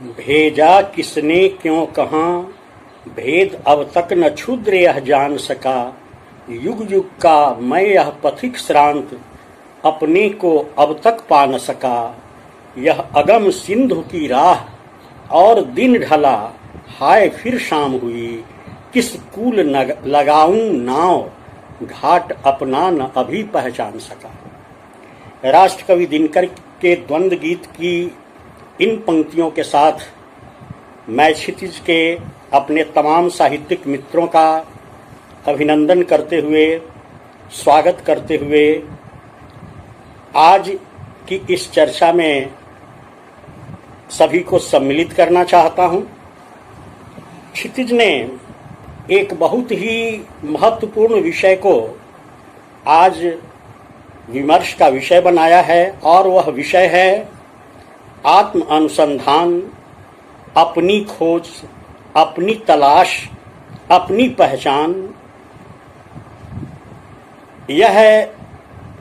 भेजा किसने क्यों कहाँ, भेद अब तक न क्षुद्र यह जान सका। युग युग का मैं यह पथिक श्रांत, अपने को अब तक पा न सका। यह अगम सिंधु की राह, और दिन ढला, हाय फिर शाम हुई। किस कूल लगाऊं नाव, घाट अपना न अभी पहचान सका। राष्ट्रकवि दिनकर के द्वंद्व गीत की इन पंक्तियों के साथ मैं क्षितिज के अपने तमाम साहित्यिक मित्रों का अभिनंदन करते हुए, स्वागत करते हुए आज की इस चर्चा में सभी को सम्मिलित करना चाहता हूं। क्षितिज ने एक बहुत ही महत्वपूर्ण विषय को आज विमर्श का विषय बनाया है, और वह विषय है आत्म अनुसंधान, अपनी खोज, अपनी तलाश, अपनी पहचान। यह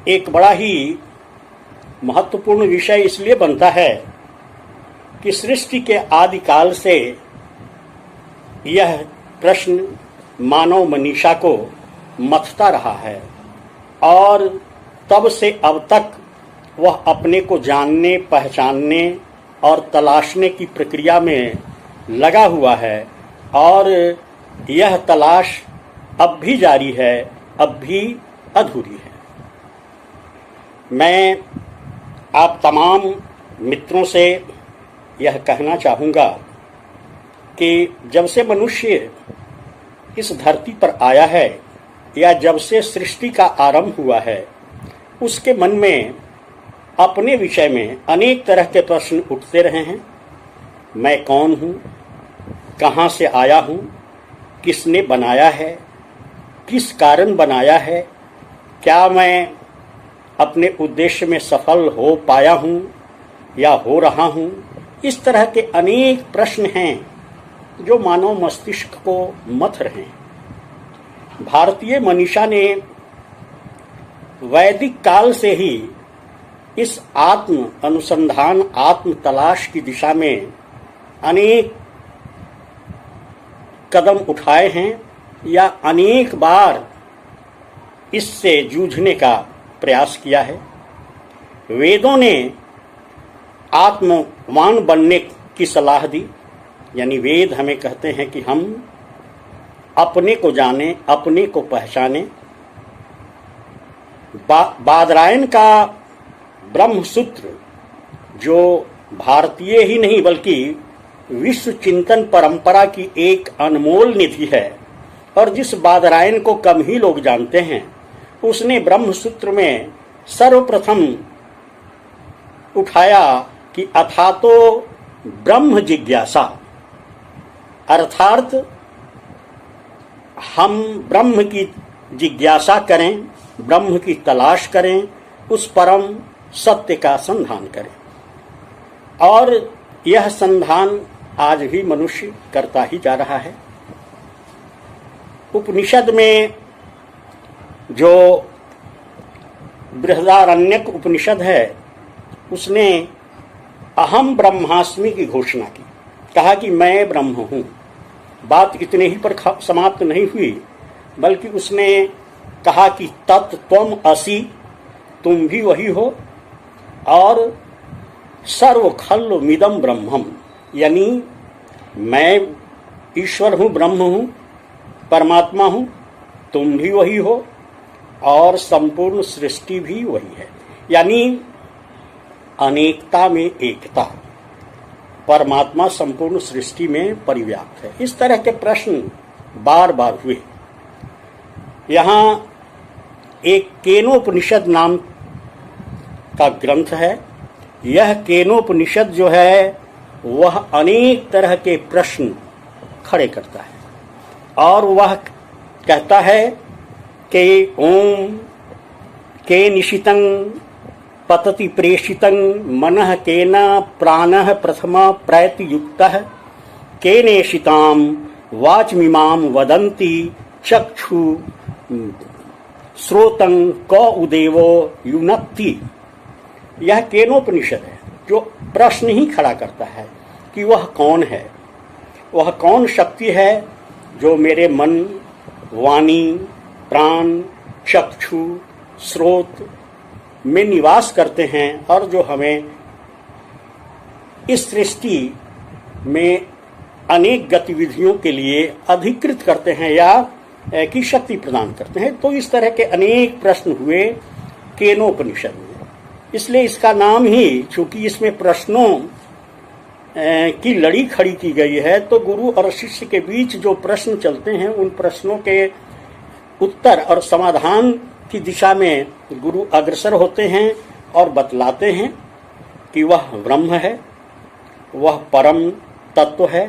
एक बड़ा ही महत्वपूर्ण विषय इसलिए बनता है कि सृष्टि के आदिकाल से यह प्रश्न मानव मनीषा को मथता रहा है, और तब से अब तक वह अपने को जानने, पहचानने और तलाशने की प्रक्रिया में लगा हुआ है, और यह तलाश अब भी जारी है, अब भी अधूरी है। मैं आप तमाम मित्रों से यह कहना चाहूँगा कि जब से मनुष्य इस धरती पर आया है, या जब से सृष्टि का आरंभ हुआ है, उसके मन में अपने विषय में अनेक तरह के प्रश्न उठते रहे हैं। मैं कौन हूँ, कहाँ से आया हूँ, किसने बनाया है, किस कारण बनाया है, क्या मैं अपने उद्देश्य में सफल हो पाया हूँ या हो रहा हूँ। इस तरह के अनेक प्रश्न हैं जो मानव मस्तिष्क को मथ रहे हैं। भारतीय मनीषा ने वैदिक काल से ही इस आत्म अनुसंधान, आत्म तलाश की दिशा में अनेक कदम उठाए हैं, या अनेक बार इससे जूझने का प्रयास किया है। वेदों ने आत्मवान बनने की सलाह दी, यानी वेद हमें कहते हैं कि हम अपने को जाने, अपने को पहचाने। बादरायण का ब्रह्म सूत्र, जो भारतीय ही नहीं बल्कि विश्व चिंतन परंपरा की एक अनमोल निधि है, और जिस बादरायण को कम ही लोग जानते हैं, उसने ब्रह्म सूत्र में सर्वप्रथम उठाया कि अथातो ब्रह्म जिज्ञासा, अर्थात हम ब्रह्म की जिज्ञासा करें, ब्रह्म की तलाश करें, उस परम सत्य का संधान करें। और यह संधान आज भी मनुष्य करता ही जा रहा है। उपनिषद में जो बृहदारण्यक उपनिषद है, उसने अहम ब्रह्मास्मि की घोषणा की, कहा कि मैं ब्रह्म हूँ। बात इतने ही पर समाप्त नहीं हुई, बल्कि उसने कहा कि तत्त्वम असि, तुम भी वही हो, और सर्व खल्व मिदम ब्रह्मम, यानी मैं ईश्वर हूँ, ब्रह्म हूँ, परमात्मा हूँ, तुम भी वही हो, और संपूर्ण सृष्टि भी वही है। यानी अनेकता में एकता, परमात्मा संपूर्ण सृष्टि में परिव्याप्त है। इस तरह के प्रश्न बार बार हुए। यहाँ एक केनोपनिषद नाम का ग्रंथ है। यह केनोपनिषद जो है वह अनेक तरह के प्रश्न खड़े करता है, और वह कहता है कि ओम के निशितं पतति प्रेषितं मनः केन प्राणः प्रथम प्रयति युक्तः केनेषितां वाचमिमां वदन्ति चक्षु श्रोतं क उदेवो युनक्ति। यह केनोपनिषद है जो प्रश्न ही खड़ा करता है। कि वह कौन है, वह कौन शक्ति है जो मेरे मन, वाणी, प्राण, चक्षु, स्रोत में निवास करते हैं और जो हमें इस सृष्टि में अनेक गतिविधियों के लिए अधिकृत करते हैं या की शक्ति प्रदान करते हैं। तो इस तरह के अनेक प्रश्न हुए केनोपनिषद में। इसलिए इसका नाम ही, चूंकि इसमें प्रश्नों की लड़ी खड़ी की गई है, तो गुरु और शिष्य के बीच जो प्रश्न चलते हैं उन प्रश्नों के उत्तर और समाधान की दिशा में गुरु अग्रसर होते हैं और बतलाते हैं कि वह ब्रह्म है, वह परम तत्व है,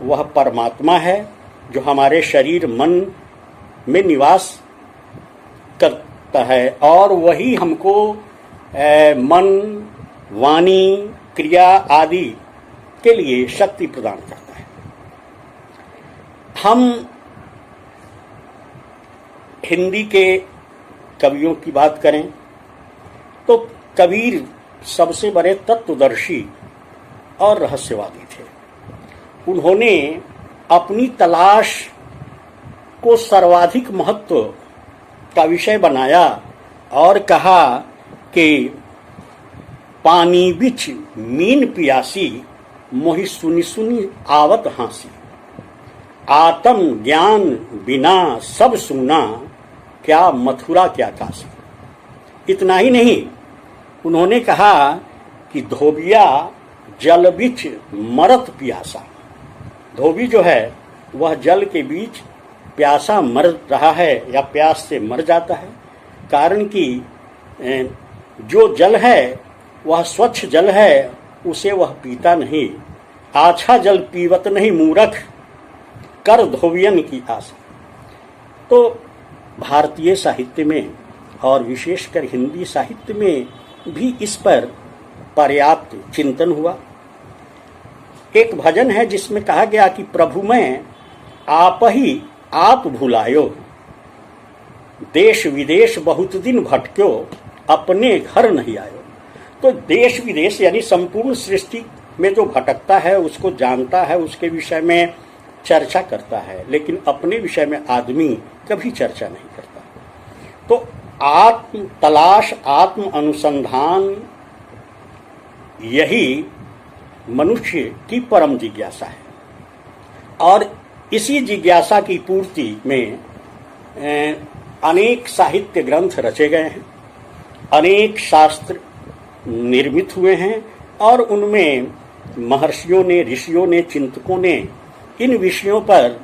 वह परमात्मा है जो हमारे शरीर मन में निवास करता है और वही हमको मन, वाणी, क्रिया आदि के लिए शक्ति प्रदान करता है। हम हिंदी के कवियों की बात करें तो कबीर सबसे बड़े तत्वदर्शी और रहस्यवादी थे। उन्होंने अपनी तलाश को सर्वाधिक महत्व का विषय बनाया और कहा कि पानी बिच मीन पियासी, मोहि सुनी सुनी आवत हांसी, आत्म ज्ञान बिना सब सुना, क्या मथुरा क्या काशी। इतना ही नहीं, उन्होंने कहा कि धोबिया जल बिच मरत प्यासा। धोबी जो है वह जल के बीच प्यासा मर रहा है या प्यास से मर जाता है, कारण कि जो जल है वह स्वच्छ जल है, उसे वह पीता नहीं। आछा जल पीवत नहीं मूरख, कर धोबियन की आशा। तो भारतीय साहित्य में और विशेषकर हिंदी साहित्य में भी इस पर पर्याप्त चिंतन हुआ। एक भजन है जिसमें कहा गया कि प्रभु में आप ही आप भुलायो, देश विदेश बहुत दिन भटक्यो, अपने घर नहीं आयो। तो देश विदेश यानी संपूर्ण सृष्टि में जो भटकता है उसको जानता है, उसके विषय में चर्चा करता है, लेकिन अपने विषय में आदमी कभी चर्चा नहीं करता। तो आत्म तलाश, आत्म अनुसंधान, यही मनुष्य की परम जिज्ञासा है और इसी जिज्ञासा की पूर्ति में अनेक साहित्य ग्रंथ रचे गए हैं, अनेक शास्त्र निर्मित हुए हैं और उनमें महर्षियों ने, ऋषियों ने, चिंतकों ने इन विषयों पर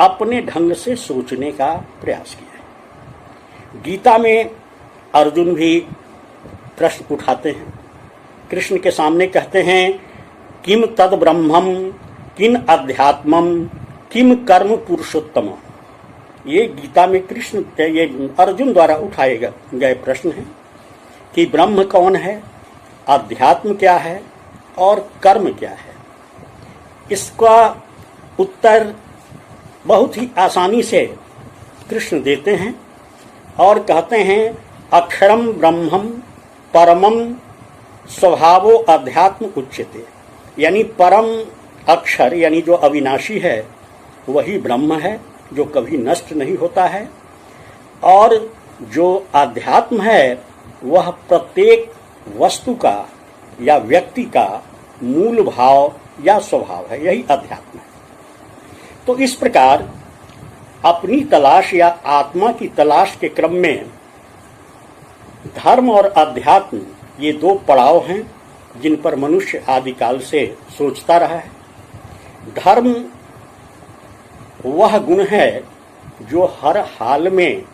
अपने ढंग से सोचने का प्रयास किया है। गीता में अर्जुन भी प्रश्न उठाते हैं, कृष्ण के सामने कहते हैं किम तद ब्रह्मम किन अध्यात्मम किम कर्म पुरुषोत्तम। ये गीता में कृष्ण, ये अर्जुन द्वारा उठाए गए प्रश्न हैं कि ब्रह्म कौन है, अध्यात्म क्या है और कर्म क्या है। इसका उत्तर बहुत ही आसानी से कृष्ण देते हैं और कहते हैं अक्षरम ब्रह्मम परमम स्वभावो अध्यात्म उच्यते। यानी परम अक्षर यानी जो अविनाशी है वही ब्रह्म है जो कभी नष्ट नहीं होता है, और जो अध्यात्म है वह प्रत्येक वस्तु का या व्यक्ति का मूल भाव या स्वभाव है, यही अध्यात्म है। तो इस प्रकार अपनी तलाश या आत्मा की तलाश के क्रम में धर्म और अध्यात्म ये दो पड़ाव हैं जिन पर मनुष्य आदिकाल से सोचता रहा है। धर्म वह गुण है जो हर हाल में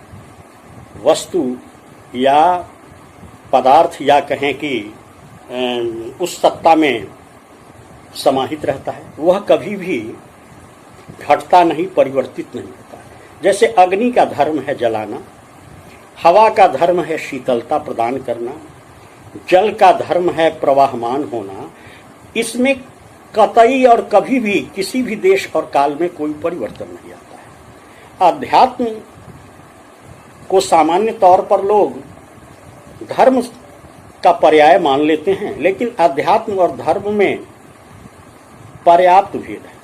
वस्तु या पदार्थ या कहें कि उस सत्ता में समाहित रहता है, वह कभी भी घटता नहीं, परिवर्तित नहीं होता। जैसे अग्नि का धर्म है जलाना, हवा का धर्म है शीतलता प्रदान करना, जल का धर्म है प्रवाहमान होना। इसमें कतई और कभी भी किसी भी देश और काल में कोई परिवर्तन नहीं आता है। अध्यात्म को सामान्य तौर पर लोग धर्म का पर्याय मान लेते हैं, लेकिन अध्यात्म और धर्म में पर्याप्त भेद है।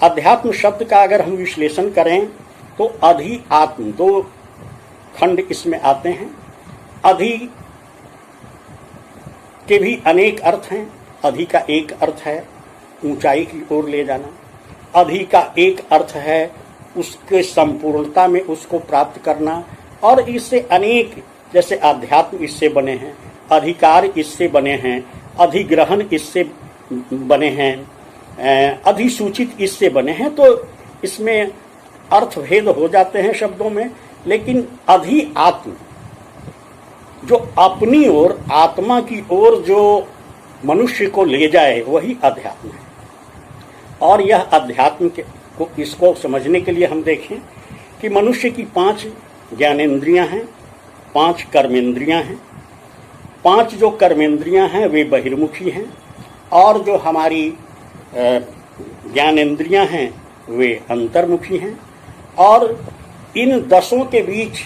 अध्यात्म शब्द का अगर हम विश्लेषण करें तो अधि आत्म दो खंड इसमें आते हैं। अधि के भी अनेक अर्थ हैं। अधि का एक अर्थ है ऊंचाई की ओर ले जाना, अधि का एक अर्थ है उसके संपूर्णता में उसको प्राप्त करना, और इससे अनेक, जैसे अध्यात्म इससे बने हैं, अधिकार इससे बने हैं, अधिग्रहण इससे बने हैं, अधिसूचित इससे बने हैं। तो इसमें अर्थभेद हो जाते हैं शब्दों में, लेकिन अधि आत्म जो अपनी ओर, आत्मा की ओर जो मनुष्य को ले जाए वही अध्यात्म है। और यह अध्यात्म को इसको समझने के लिए हम देखें कि मनुष्य की 5 ज्ञानेंद्रियां हैं, 5 कर्मेंद्रियां हैं। 5 जो कर्मेंद्रियां हैं वे बहिर्मुखी हैं, और जो हमारी ज्ञानेंद्रियां हैं वे अंतर्मुखी हैं। और इन 10 के बीच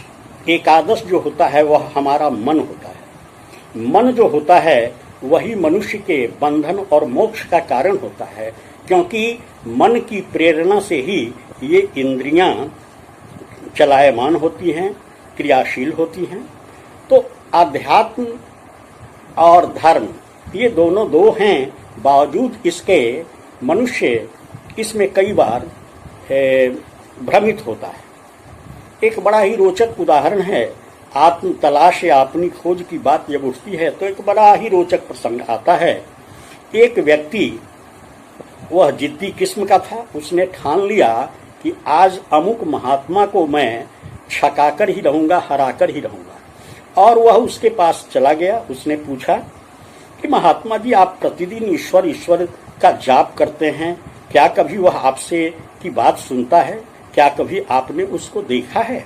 एकादश जो होता है वह हमारा मन होता है। मन जो होता है वही मनुष्य के बंधन और मोक्ष का कारण होता है, क्योंकि मन की प्रेरणा से ही ये इंद्रियां चलायमान होती हैं, क्रियाशील होती हैं। तो अध्यात्म और धर्म ये दोनों दो हैं, बावजूद इसके मनुष्य इसमें कई बार भ्रमित होता है। एक बड़ा ही रोचक उदाहरण है, आत्म तलाश या अपनी खोज की बात जब उठती है तो एक बड़ा ही रोचक प्रसंग आता है। एक व्यक्ति, वह जिद्दी किस्म का था, उसने ठान लिया कि आज अमुक महात्मा को मैं छकाकर ही रहूंगा, हराकर ही रहूंगा। और वह उसके पास चला गया। उसने पूछा कि महात्मा जी, आप प्रतिदिन ईश्वर ईश्वर का जाप करते हैं, क्या कभी वह आपसे की बात सुनता है? क्या कभी आपने उसको देखा है?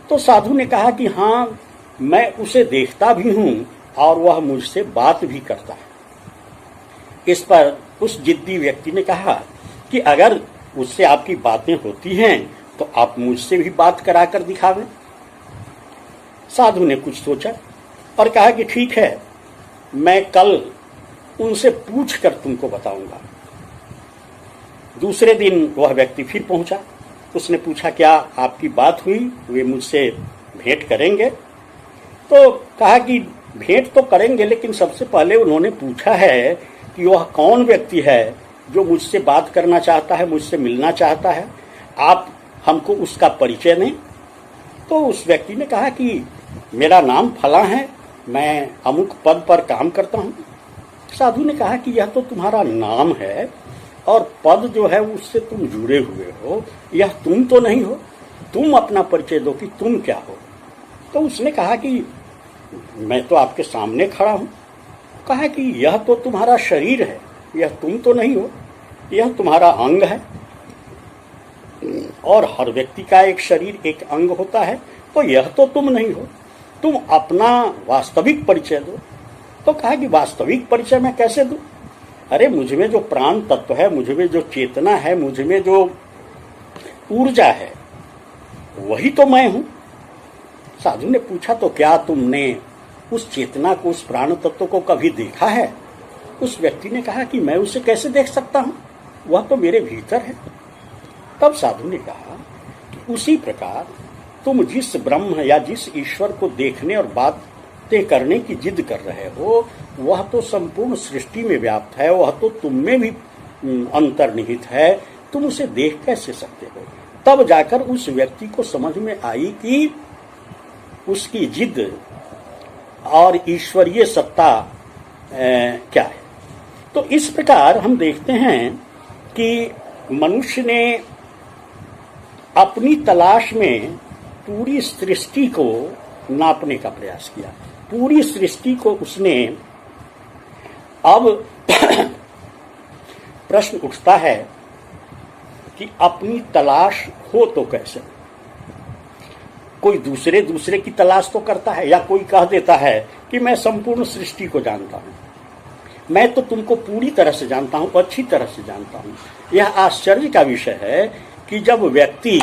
तो साधु ने कहा कि हाँ, मैं उसे देखता भी हूं और वह मुझसे बात भी करता है। इस पर उस जिद्दी व्यक्ति ने कहा कि अगर उससे आपकी बातें होती हैं तो आप मुझसे भी बात कराकर दिखावें। साधु ने कुछ सोचा और कहा कि ठीक है, मैं कल उनसे पूछकर तुमको बताऊंगा। दूसरे दिन वह व्यक्ति फिर पहुंचा। उसने पूछा क्या आपकी बात हुई, वे मुझसे भेंट करेंगे? तो कहा कि भेंट तो करेंगे, लेकिन सबसे पहले उन्होंने पूछा है कि वह कौन व्यक्ति है जो मुझसे बात करना चाहता है, मुझसे मिलना चाहता है, आप हमको उसका परिचय दें। तो उस व्यक्ति ने कहा कि मेरा नाम फला है, मैं अमुक पद पर काम करता हूं। साधु ने कहा कि यह तो तुम्हारा नाम है और पद जो है उससे तुम जुड़े हुए हो, यह तुम तो नहीं हो, तुम अपना परिचय दो कि तुम क्या हो। तो उसने कहा कि मैं तो आपके सामने खड़ा हूं। कहा कि यह तो तुम्हारा शरीर है, यह तुम तो नहीं हो, यह तुम्हारा अंग है, और हर व्यक्ति का एक शरीर एक अंग होता है, तो यह तो तुम नहीं हो, तुम अपना वास्तविक परिचय दो। तो कहा कि वास्तविक परिचय मैं कैसे दूं? अरे मुझ में जो प्राण तत्व है, मुझ में जो चेतना है, मुझ में जो ऊर्जा है, वही तो मैं हूं। साधु ने पूछा तो क्या तुमने उस चेतना को, उस प्राण तत्व को कभी देखा है? उस व्यक्ति ने कहा कि मैं उसे कैसे देख सकता हूं, वह तो मेरे भीतर है। तब साधु ने कहा कि उसी प्रकार तुम जिस ब्रह्म या जिस ईश्वर को देखने और बातें करने की जिद कर रहे हो, वह तो संपूर्ण सृष्टि में व्याप्त है, वह तो तुम में भी अंतर्निहित है, तुम उसे देख कैसे सकते हो? तब जाकर उस व्यक्ति को समझ में आई कि उसकी जिद और ईश्वरीय सत्ता क्या है। तो इस प्रकार हम देखते हैं कि मनुष्य ने अपनी तलाश में पूरी सृष्टि को नापने का प्रयास किया, पूरी सृष्टि को उसने। अब प्रश्न उठता है कि अपनी तलाश हो तो कैसे? कोई दूसरे की तलाश तो करता है, या कोई कह देता है कि मैं संपूर्ण सृष्टि को जानता हूं, मैं तो तुमको पूरी तरह से जानता हूं, अच्छी तरह से जानता हूं। यह आश्चर्य का विषय है कि जब व्यक्ति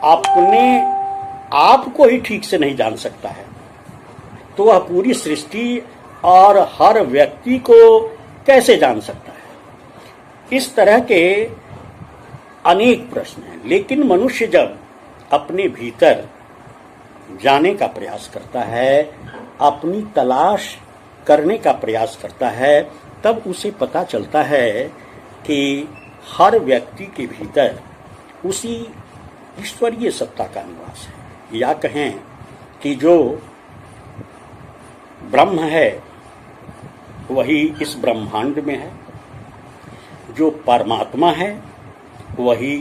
अपने आप को ही ठीक से नहीं जान सकता है, तो वह पूरी सृष्टि और हर व्यक्ति को कैसे जान सकता है? इस तरह के अनेक प्रश्न हैं। लेकिन मनुष्य जब अपने भीतर जाने का प्रयास करता है, अपनी तलाश करने का प्रयास करता है, तब उसे पता चलता है कि हर व्यक्ति के भीतर उसी ईश्वरीय सत्ता का निवास है, या कहें कि जो ब्रह्म है वही इस ब्रह्मांड में है, जो परमात्मा है वही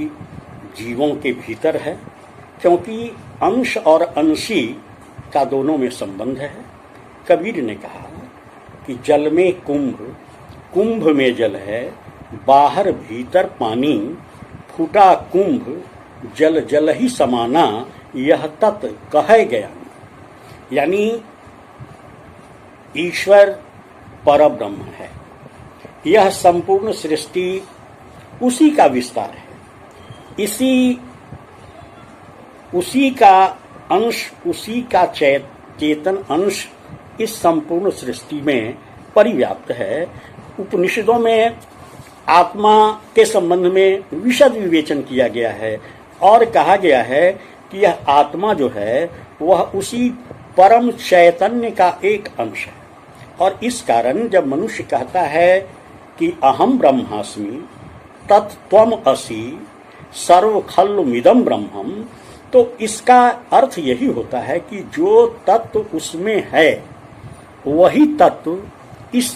जीवों के भीतर है, क्योंकि अंश और अंशी का दोनों में संबंध है। कबीर ने कहा कि जल में कुंभ, कुंभ में जल है, बाहर भीतर पानी, फूटा कुंभ जल जल ही समाना, यह तत् कहे गया। यानी ईश्वर परब्रह्म है, यह संपूर्ण सृष्टि उसी का विस्तार है, उसी का अंश, उसी का चेतन अंश इस संपूर्ण सृष्टि में परिव्याप्त है। उपनिषदों में आत्मा के संबंध में विशद विवेचन किया गया है और कहा गया है कि यह आत्मा जो है वह उसी परम चैतन्य का एक अंश है। और इस कारण जब मनुष्य कहता है कि अहम ब्रह्मास्मि तत्त्वम असि सर्व खल्वमिदं ब्रह्मम, तो इसका अर्थ यही होता है कि जो तत्व उसमें है वही तत्व इस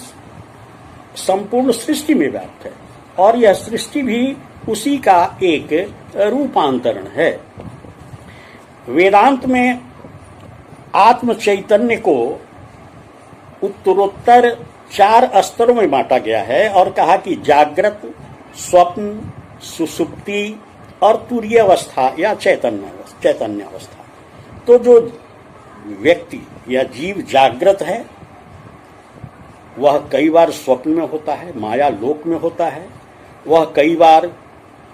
संपूर्ण सृष्टि में व्याप्त है, और यह सृष्टि भी उसी का एक रूपांतरण है। वेदांत में आत्म चैतन्य को उत्तरोत्तर 4 स्तरों में बांटा गया है और कहा कि जागृत, स्वप्न, सुषुप्ति और तुरीय अवस्था या चैतन्य अवस्था। तो जो व्यक्ति या जीव जागृत है वह कई बार स्वप्न में होता है, माया लोक में होता है, वह कई बार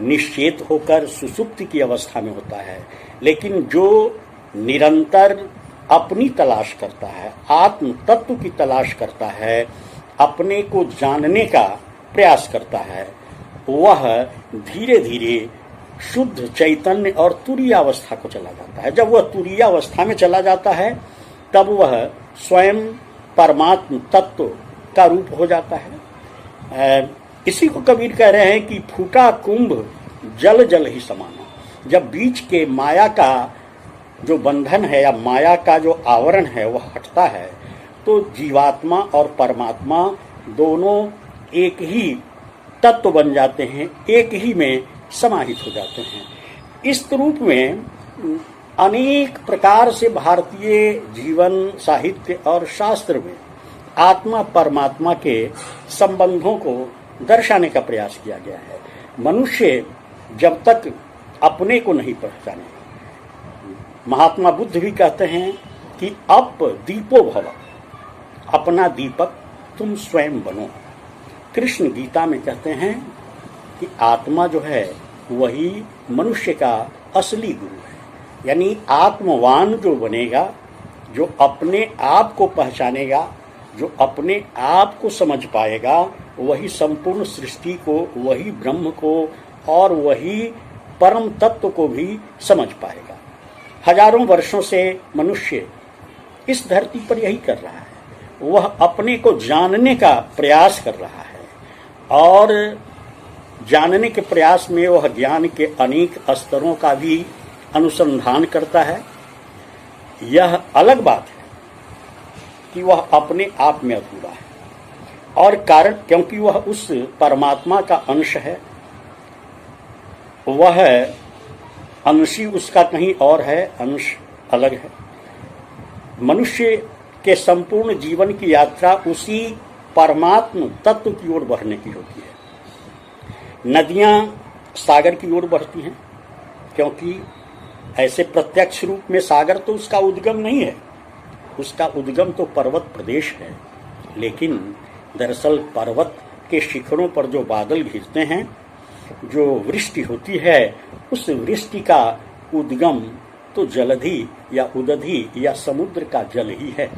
निश्चेत होकर सुषुप्ति की अवस्था में होता है। लेकिन जो निरंतर अपनी तलाश करता है, आत्म तत्व की तलाश करता है, अपने को जानने का प्रयास करता है, वह धीरे धीरे शुद्ध चैतन्य और तुरीय अवस्था को चला जाता है। जब वह तुरीय अवस्था में चला जाता है तब वह स्वयं परमात्म तत्व का रूप हो जाता है। इसी को कबीर कह रहे हैं कि फूटा कुंभ जल जल ही समाना। जब बीच के माया का जो बंधन है या माया का जो आवरण है वह हटता है तो जीवात्मा और परमात्मा दोनों एक ही तत्व बन जाते हैं, एक ही में समाहित हो जाते हैं। इस रूप में अनेक प्रकार से भारतीय जीवन, साहित्य और शास्त्र में आत्मा परमात्मा के संबंधों को दर्शाने का प्रयास किया गया है। मनुष्य जब तक अपने को नहीं पहचाने, महात्मा बुद्ध भी कहते हैं कि अप दीपो भव, अपना दीपक तुम स्वयं बनो। कृष्ण गीता में कहते हैं कि आत्मा जो है वही मनुष्य का असली गुरु है। यानी आत्मवान जो बनेगा, जो अपने आप को पहचानेगा, जो अपने आप को समझ पाएगा, वही संपूर्ण सृष्टि को, वही ब्रह्म को और वही परम तत्व को भी समझ पाएगा। हजारों वर्षों से मनुष्य इस धरती पर यही कर रहा है, वह अपने को जानने का प्रयास कर रहा है और जानने के प्रयास में वह ज्ञान के अनेक स्तरों का भी अनुसंधान करता है। यह अलग बात है कि वह अपने आप में अधूरा है, और कारण क्योंकि वह उस परमात्मा का अंश है, वह अंशी उसका कहीं और है, अंश अलग है। मनुष्य के संपूर्ण जीवन की यात्रा उसी परमात्म तत्व की ओर बढ़ने की होती है। नदियां सागर की ओर बढ़ती हैं क्योंकि ऐसे प्रत्यक्ष रूप में सागर तो उसका उद्गम नहीं है, उसका उद्गम तो पर्वत प्रदेश है। लेकिन दरअसल पर्वत के शिखरों पर जो बादल घिरते हैं, जो वृष्टि होती है, उस वृष्टि का उद्गम तो जलधि या उदधि या समुद्र का जल ही है।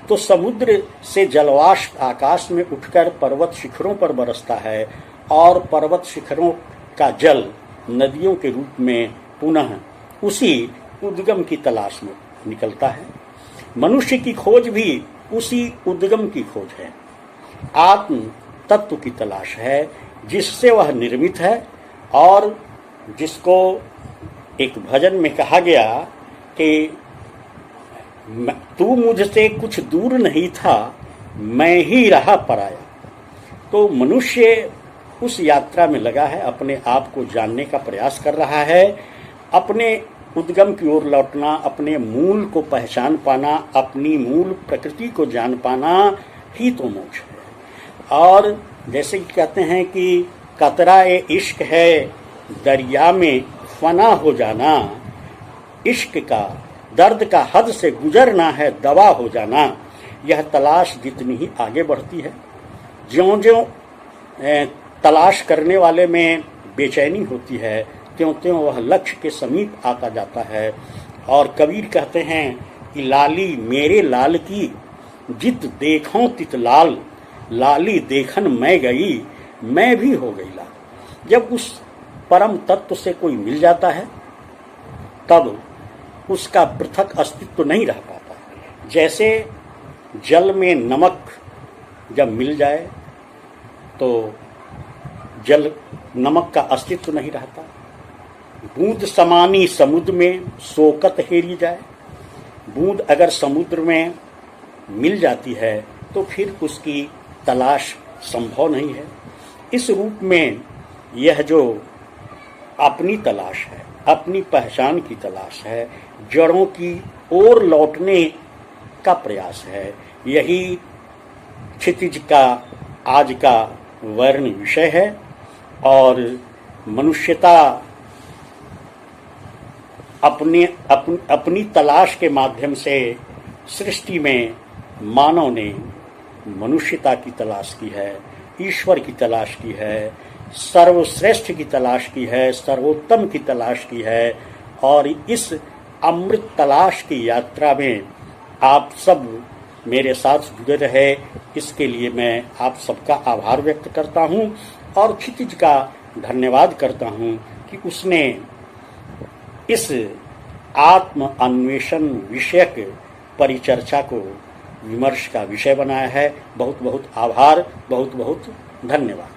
तो समुद्र से जलवाष्प आकाश में उठकर पर्वत शिखरों पर बरसता है और पर्वत शिखरों का जल नदियों के रूप में पुनः उसी उद्गम की तलाश में निकलता है। मनुष्य की खोज भी उसी उद्गम की खोज है, आत्म तत्व की तलाश है, जिससे वह निर्मित है और जिसको एक भजन में कहा गया कि तू मुझसे कुछ दूर नहीं था, मैं ही रहा पराया। तो मनुष्य उस यात्रा में लगा है, अपने आप को जानने का प्रयास कर रहा है, अपने उद्गम की ओर लौटना, अपने मूल को पहचान पाना, अपनी मूल प्रकृति को जान पाना ही तो मोक्ष है। और जैसे कि कहते हैं कि कतरा ए इश्क है दरिया में फना हो जाना, इश्क का दर्द का हद से गुजरना है दवा हो जाना। यह तलाश जितनी ही आगे बढ़ती है, ज्यों-ज्यों तलाश करने वाले में बेचैनी होती है, त्यों-त्यों वह लक्ष्य के समीप आता जाता है। और कबीर कहते हैं कि लाली मेरे लाल की जित देखों तित लाल, लाली देखन मैं गई मैं भी हो गई लाल। जब उस परम तत्व से कोई मिल जाता है तब उसका पृथक अस्तित्व नहीं रह पाता। जैसे जल में नमक जब मिल जाए तो जल नमक का अस्तित्व नहीं रहता। बूंद समानी समुद्र में सोकत हेरी जाए, बूंद अगर समुद्र में मिल जाती है तो फिर उसकी तलाश संभव नहीं है। इस रूप में यह जो अपनी तलाश है, अपनी पहचान की तलाश है, जड़ों की ओर लौटने का प्रयास है, यही क्षितिज का आज का वर्ण विषय है। और मनुष्यता अपनी तलाश के माध्यम से सृष्टि में मानव ने मनुष्यता की तलाश की है, ईश्वर की तलाश की है, सर्वश्रेष्ठ की तलाश की है, सर्वोत्तम की तलाश की है। और इस अमृत तलाश की यात्रा में आप सब मेरे साथ जुड़े रहे, इसके लिए मैं आप सबका आभार व्यक्त करता हूं और क्षितिज का धन्यवाद करता हूं कि उसने इस आत्म अन्वेषण विषयक परिचर्चा को विमर्श का विषय बनाया है। बहुत बहुत आभार, बहुत बहुत धन्यवाद।